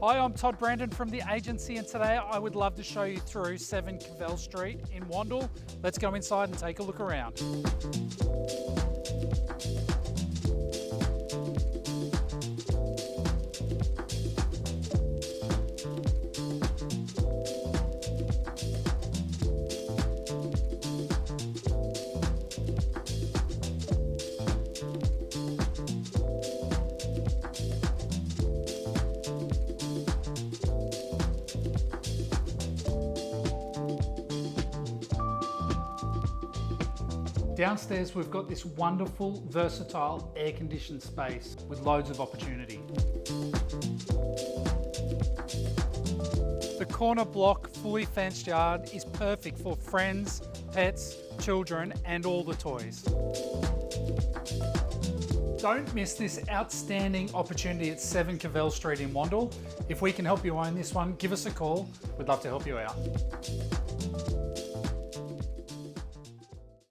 Hi, I'm Todd Brandon from the agency, and today I would love to show you through 7 Cavell Street in Wandal. Let's go inside and take a look around. Downstairs, we've got this wonderful, versatile, air-conditioned space with loads of opportunity. The corner block, fully fenced yard is perfect for friends, pets, children, and all the toys. Don't miss this outstanding opportunity at 7 Cavell Street in Wandal. If we can help you own this one, give us a call. We'd love to help you out.